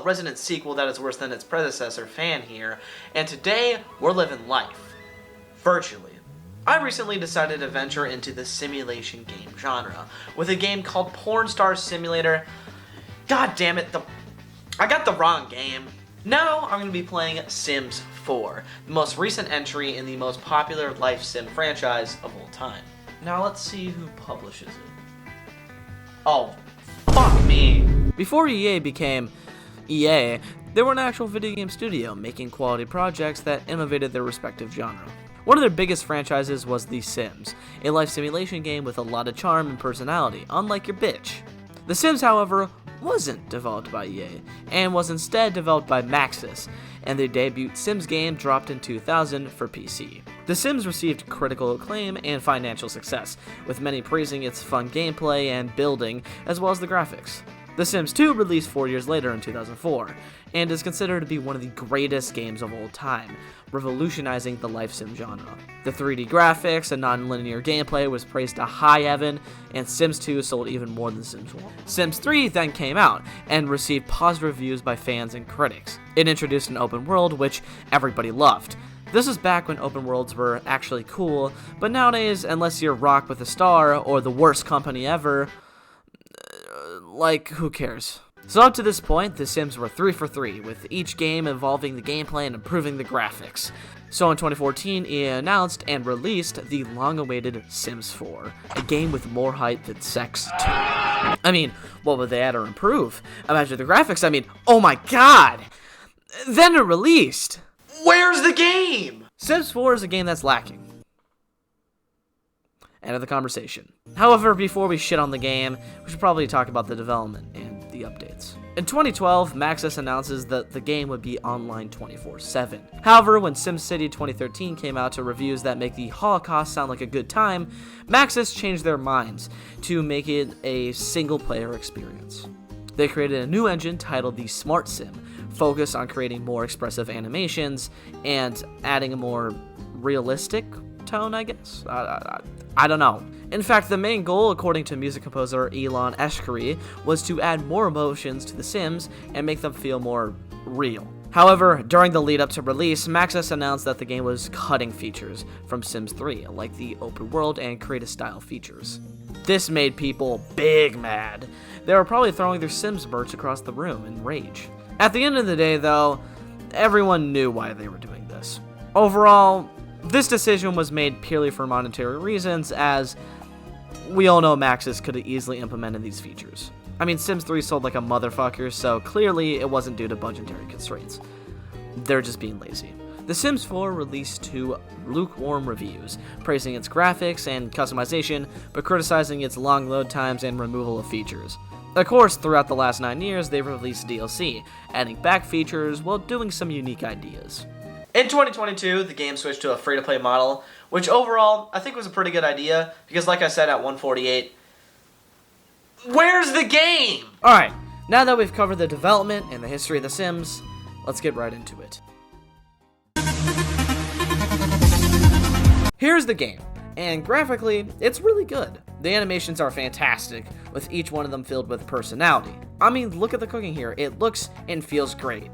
resident sequel that is worse than its predecessor fan here, and today we're living life. Virtually. I recently decided to venture into the simulation game genre with a game called Porn Star Simulator. God damn it, I got the wrong game. Now I'm going to be playing Sims 4, the most recent entry in the most popular life sim franchise of all time. Now let's see who publishes it. Oh, fuck me. Before EA became EA, they were an actual video game studio making quality projects that innovated their respective genre. One of their biggest franchises was The Sims, a life simulation game with a lot of charm and personality, unlike your bitch. The Sims, however, wasn't developed by EA, and was instead developed by Maxis, and their debut Sims game dropped in 2000 for PC. The Sims received critical acclaim and financial success, with many praising its fun gameplay and building, as well as the graphics. The Sims 2 released 4 years later in 2004, and is considered to be one of the greatest games of all time, revolutionizing the life sim genre. The 3D graphics and non-linear gameplay was praised to high heaven, and Sims 2 sold even more than Sims 1. Sims 3 then came out, and received positive reviews by fans and critics. It introduced an open world, which everybody loved. This was back when open worlds were actually cool, but nowadays, unless you're Rock with a Star, or the worst company ever, like, who cares? So up to this point, The Sims were 3 for 3, with each game evolving the gameplay and improving the graphics. So in 2014, EA announced and released the long-awaited Sims 4, a game with more height than Sex 2. I mean, what would they add or improve? Imagine the graphics, I mean, oh my god! Then it released! Where's the game? Sims 4 is a game that's lacking. End of the conversation. However, before we shit on the game, we should probably talk about the development and the updates. In 2012, Maxis announces that the game would be online 24/7. However, when SimCity 2013 came out to reviews that make the Holocaust sound like a good time, Maxis changed their minds to make it a single-player experience. They created a new engine titled the Smart Sim, focused on creating more expressive animations and adding a more realistic tone, I guess? I don't know. In fact, the main goal, according to music composer Elon Eshkeri, was to add more emotions to The Sims and make them feel more real. However, during the lead up to release, Maxis announced that the game was cutting features from Sims 3, like the open world and creative style features. This made people big mad. They were probably throwing their Sims merch across the room in rage. At the end of the day, though, everyone knew why they were doing this. Overall, this decision was made purely for monetary reasons, as we all know Maxis could have easily implemented these features. I mean, Sims 3 sold like a motherfucker, so clearly it wasn't due to budgetary constraints. They're just being lazy. The Sims 4 released 2 lukewarm reviews, praising its graphics and customization, but criticizing its long load times and removal of features. Of course, throughout the last 9 years, they've released DLC, adding back features while doing some unique ideas. In 2022, the game switched to a free-to-play model, which overall, I think was a pretty good idea, because like I said at 148, where's the game? Alright, now that we've covered the development and the history of The Sims, let's get right into it. Here's the game, and graphically, it's really good. The animations are fantastic, with each one of them filled with personality. I mean, look at the cooking here. It looks and feels great.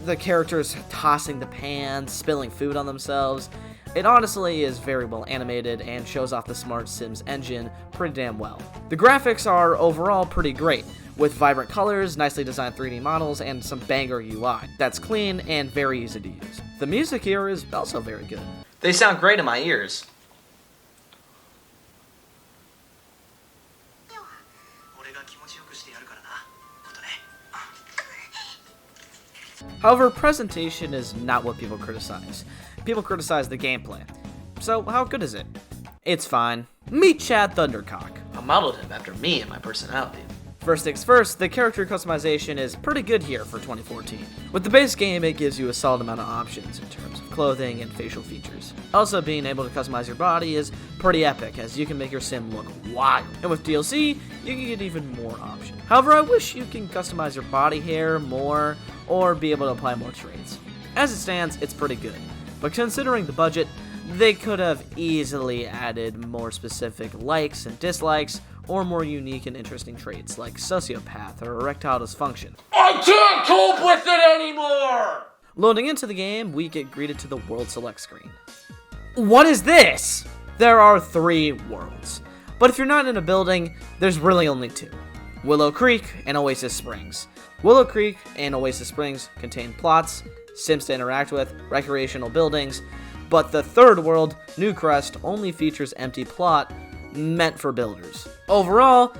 The characters tossing the pan, spilling food on themselves. It honestly is very well animated and shows off the Smart Sims engine pretty damn well. The graphics are overall pretty great, with vibrant colors, nicely designed 3D models, and some banger UI that's clean and very easy to use. The music here is also very good. They sound great in my ears. However, presentation is not what people criticize. People criticize the gameplay. So, how good is it? It's fine. Meet Chad Thundercock. I modeled him after me and my personality. First things first, the character customization is pretty good here for 2014. With the base game, it gives you a solid amount of options in terms of clothing and facial features. Also, being able to customize your body is pretty epic, as you can make your sim look wild. And with DLC, you can get even more options. However, I wish you can customize your body hair more, or be able to apply more traits. As it stands, it's pretty good. But considering the budget, they could have easily added more specific likes and dislikes, or more unique and interesting traits like sociopath or erectile dysfunction. I can't cope with it anymore! Loading into the game, we get greeted to the World Select screen. What is this? There are 3 worlds, but if you're not in a building, there's really only 2. Willow Creek and Oasis Springs. Willow Creek and Oasis Springs contain plots, Sims to interact with, recreational buildings, but the 3rd world, New Crest, only features empty plot meant for builders. Overall,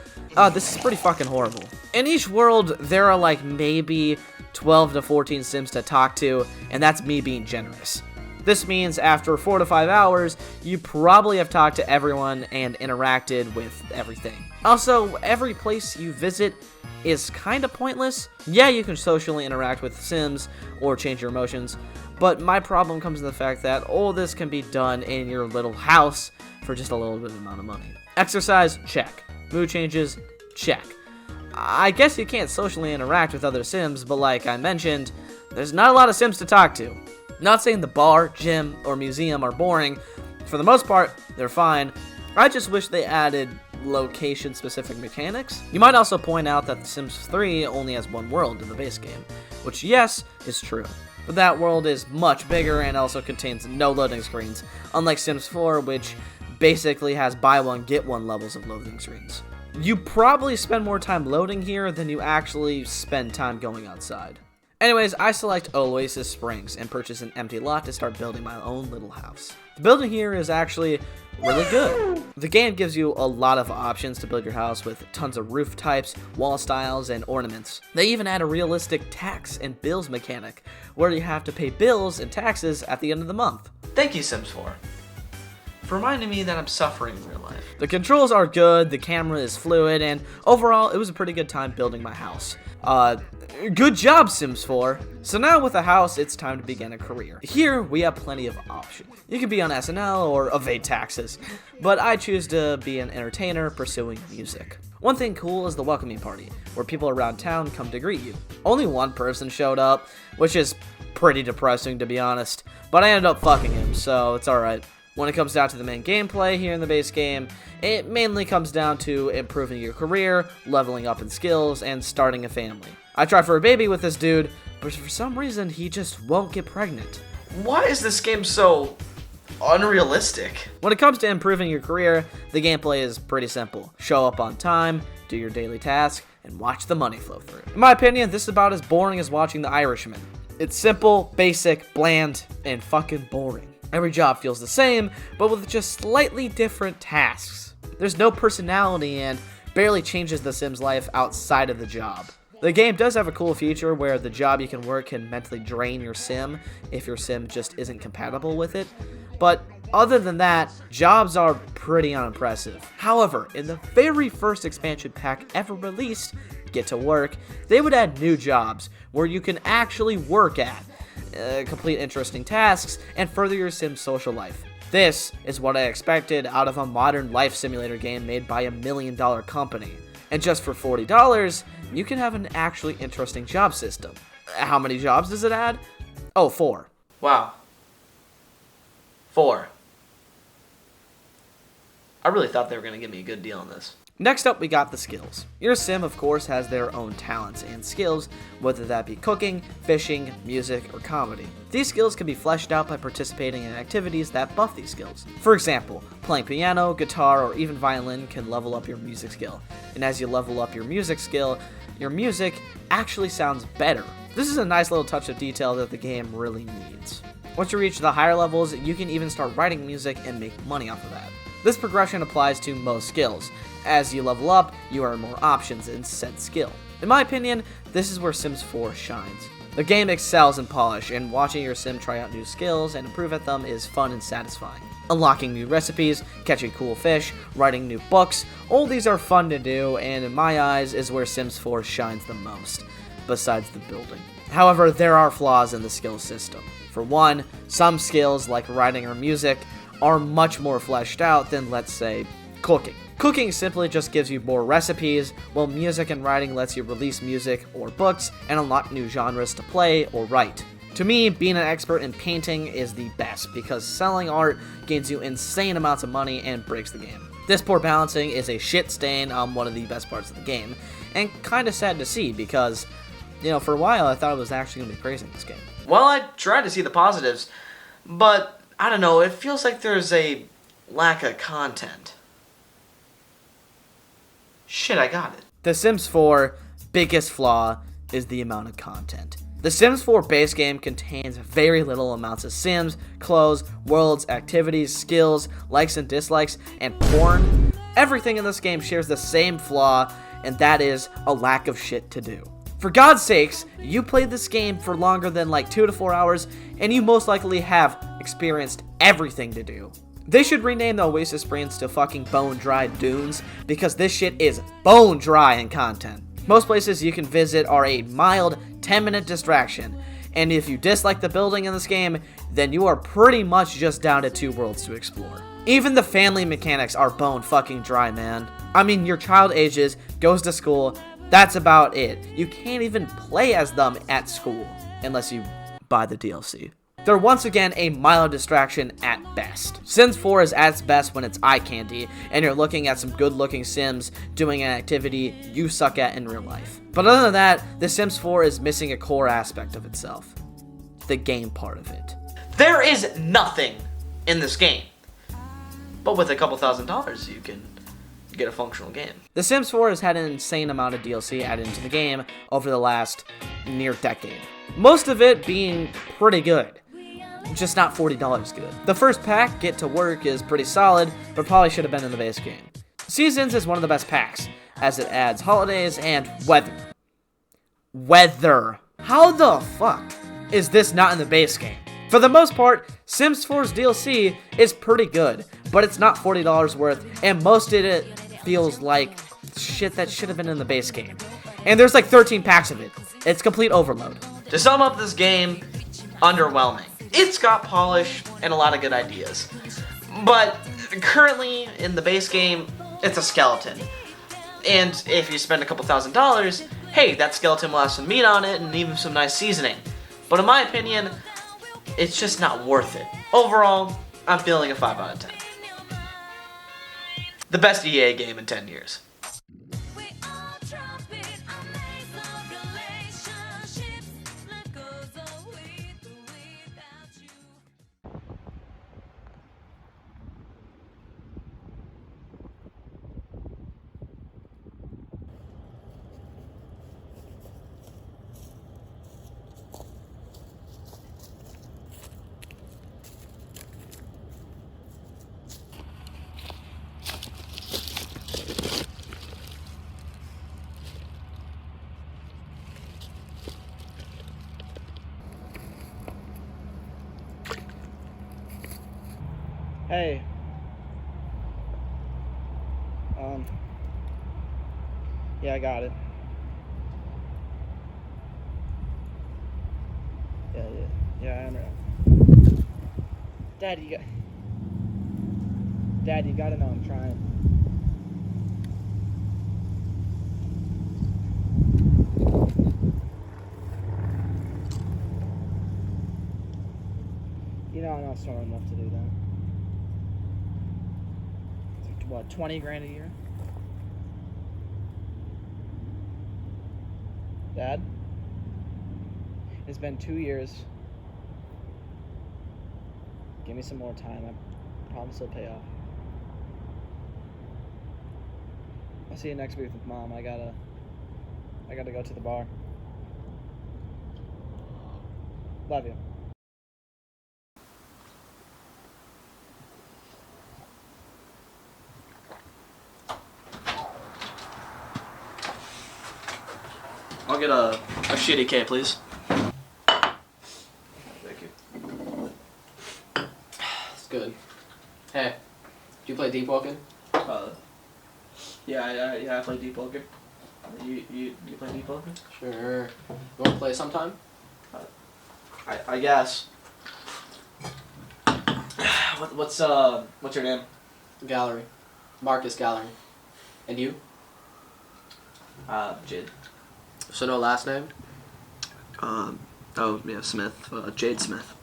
this is pretty fucking horrible. In each world, there are like maybe 12 to 14 Sims to talk to, and that's me being generous. This means after 4 to 5 hours, you probably have talked to everyone and interacted with everything. Also, every place you visit is kind of pointless. Yeah, you can socially interact with Sims or change your emotions, but my problem comes in the fact that all this can be done in your little house for just a little bit amount of money. Exercise, check. Mood changes, check. I guess you can't socially interact with other Sims, but like I mentioned, there's not a lot of Sims to talk to. Not saying the bar, gym, or museum are boring. For the most part, they're fine. I just wish they added location-specific mechanics. You might also point out that The Sims 3 only has 1 world in the base game, which yes, is true. But that world is much bigger and also contains no loading screens, unlike Sims 4, which basically has buy one, get one levels of loading screens. You probably spend more time loading here than you actually spend time going outside. Anyways, I select Oasis Springs and purchase an empty lot to start building my own little house. The building here is actually really good. The game gives you a lot of options to build your house with tons of roof types, wall styles, and ornaments. They even add a realistic tax and bills mechanic, where you have to pay bills and taxes at the end of the month. Thank you, Sims 4, for reminding me that I'm suffering in real life. The controls are good, the camera is fluid, and overall, it was a pretty good time building my house. Good job, Sims 4. So now with a house, it's time to begin a career. Here, we have plenty of options. You can be on SNL or evade taxes, but I choose to be an entertainer pursuing music. One thing cool is the welcoming party, where people around town come to greet you. Only 1 person showed up, which is pretty depressing to be honest, but I ended up fucking him, so it's alright. When it comes down to the main gameplay here in the base game, it mainly comes down to improving your career, leveling up in skills, and starting a family. I tried for a baby with this dude, but for some reason he just won't get pregnant. Why is this game so unrealistic? When it comes to improving your career, the gameplay is pretty simple. Show up on time, do your daily tasks, and watch the money flow through. In my opinion, this is about as boring as watching The Irishman. It's simple, basic, bland, and fucking boring. Every job feels the same, but with just slightly different tasks. There's no personality and barely changes the Sim's life outside of the job. The game does have a cool feature where the job you can work can mentally drain your Sim if your Sim just isn't compatible with it, but other than that, jobs are pretty unimpressive. However, in the very first expansion pack ever released, Get to Work, they would add new jobs where you can actually work at, complete interesting tasks, and further your Sim's social life. This is what I expected out of a modern life simulator game made by $1 million company. And just for $40, you can have an actually interesting job system. How many jobs does it add? Oh, 4. Wow. 4. I really thought they were going to give me a good deal on this. Next up, we got the skills. Your Sim, of course, has their own talents and skills, whether that be cooking, fishing, music, or comedy. These skills can be fleshed out by participating in activities that buff these skills. For example, playing piano, guitar, or even violin can level up your music skill. And as you level up your music skill, your music actually sounds better. This is a nice little touch of detail that the game really needs. Once you reach the higher levels, you can even start writing music and make money off of that. This progression applies to most skills. As you level up, you earn more options in said skill. In my opinion, this is where Sims 4 shines. The game excels in polish, and watching your Sim try out new skills and improve at them is fun and satisfying. Unlocking new recipes, catching cool fish, writing new books, all these are fun to do, and in my eyes is where Sims 4 shines the most, besides the building. However, there are flaws in the skill system. For one, some skills like writing or music are much more fleshed out than, let's say, cooking. Cooking simply just gives you more recipes, while music and writing lets you release music or books and unlock new genres to play or write. To me, being an expert in painting is the best because selling art gains you insane amounts of money and breaks the game. This poor balancing is a shit stain on one of the best parts of the game, and kind of sad to see because, you know, for a while I thought it was actually going to be crazy in this game. Well, I tried to see the positives, but I don't know, it feels like there's a lack of content. Shit, I got it. The Sims 4 biggest flaw is the amount of content. The Sims 4 base game contains very little amounts of Sims, clothes, worlds, activities, skills, likes and dislikes, and porn. Everything in this game shares the same flaw, and that is a lack of shit to do. For God's sakes, you played this game for longer than like 2 to 4 hours, and you most likely have experienced everything to do. They should rename the Oasis Springs to fucking Bone Dry Dunes, because this shit is bone dry in content. Most places you can visit are a mild 10-minute distraction, and if you dislike the building in this game, then you are pretty much just down to 2 worlds to explore. Even the family mechanics are bone fucking dry, man. I mean, your child ages, goes to school, that's about it. You can't even play as them at school, unless you buy the DLC. They're once again a mild distraction at best. Sims 4 is at its best when it's eye candy, and you're looking at some good looking Sims doing an activity you suck at in real life. But other than that, The Sims 4 is missing a core aspect of itself. The game part of it. There is nothing in this game. But with a couple $1,000s, you can get a functional game. The Sims 4 has had an insane amount of DLC added into the game over the last near decade. Most of it being pretty good. Just not $40 good. The first pack, Get to Work, is pretty solid, but probably should have been in the base game. Seasons is one of the best packs, as it adds holidays and weather. Weather. How the fuck is this not in the base game? For the most part, Sims 4's DLC is pretty good, but it's not $40 worth, and most of it feels like shit that should have been in the base game. And there's like 13 packs of it. It's complete overload. To sum up this game, underwhelming. It's got polish and a lot of good ideas. But currently, in the base game, it's a skeleton. And if you spend a couple $1,000s, hey, that skeleton will have some meat on it and even some nice seasoning. But in my opinion, it's just not worth it. Overall, I'm feeling a 5 out of 10. The best EA game in 10 years. Hey. Yeah, I got it. Yeah, I am right. Dad, you gotta know I'm trying. You know I'm not smart enough to do that. What, 20 grand a year? Dad? It's been 2 years. Give me some more time. I promise it'll pay off. I'll see you next week with Mom. I gotta go to the bar. Love you. I'll get a shitty K, please. Thank you. It's good. Hey, do you play Deep Walking? Yeah, I play Deep Walker. You play Deep Walker? Sure. You want to play sometime? I guess. What's your name? Gallery. Marcus Gallery. And you? Jade. So no last name? Smith. Jade Smith.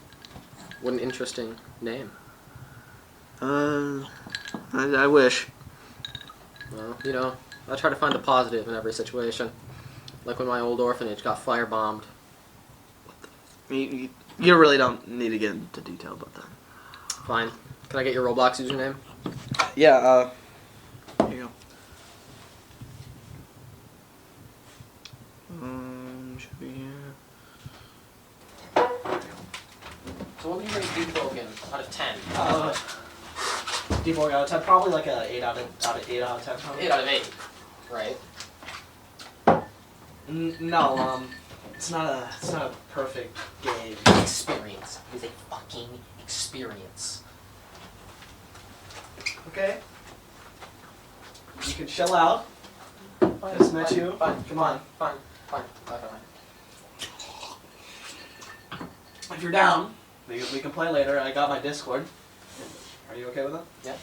What an interesting name. I wish. Well, you know, I try to find the positive in every situation. Like when my old orphanage got firebombed. You really don't need to get into detail about that. Fine. Can I get your Roblox username? Yeah, here you go. Should be here. So what would you rate Deepwoken out of 10? D4 out of 10, probably like a 8 out of 10. Probably. 8 out of 8. Right. No, it's not a perfect game. Experience. It is a fucking experience. Okay. You can chill out. Just met you. Fine. Come on. Fine. If you're down, we can play later. I got my Discord. Are you okay with that? Yeah.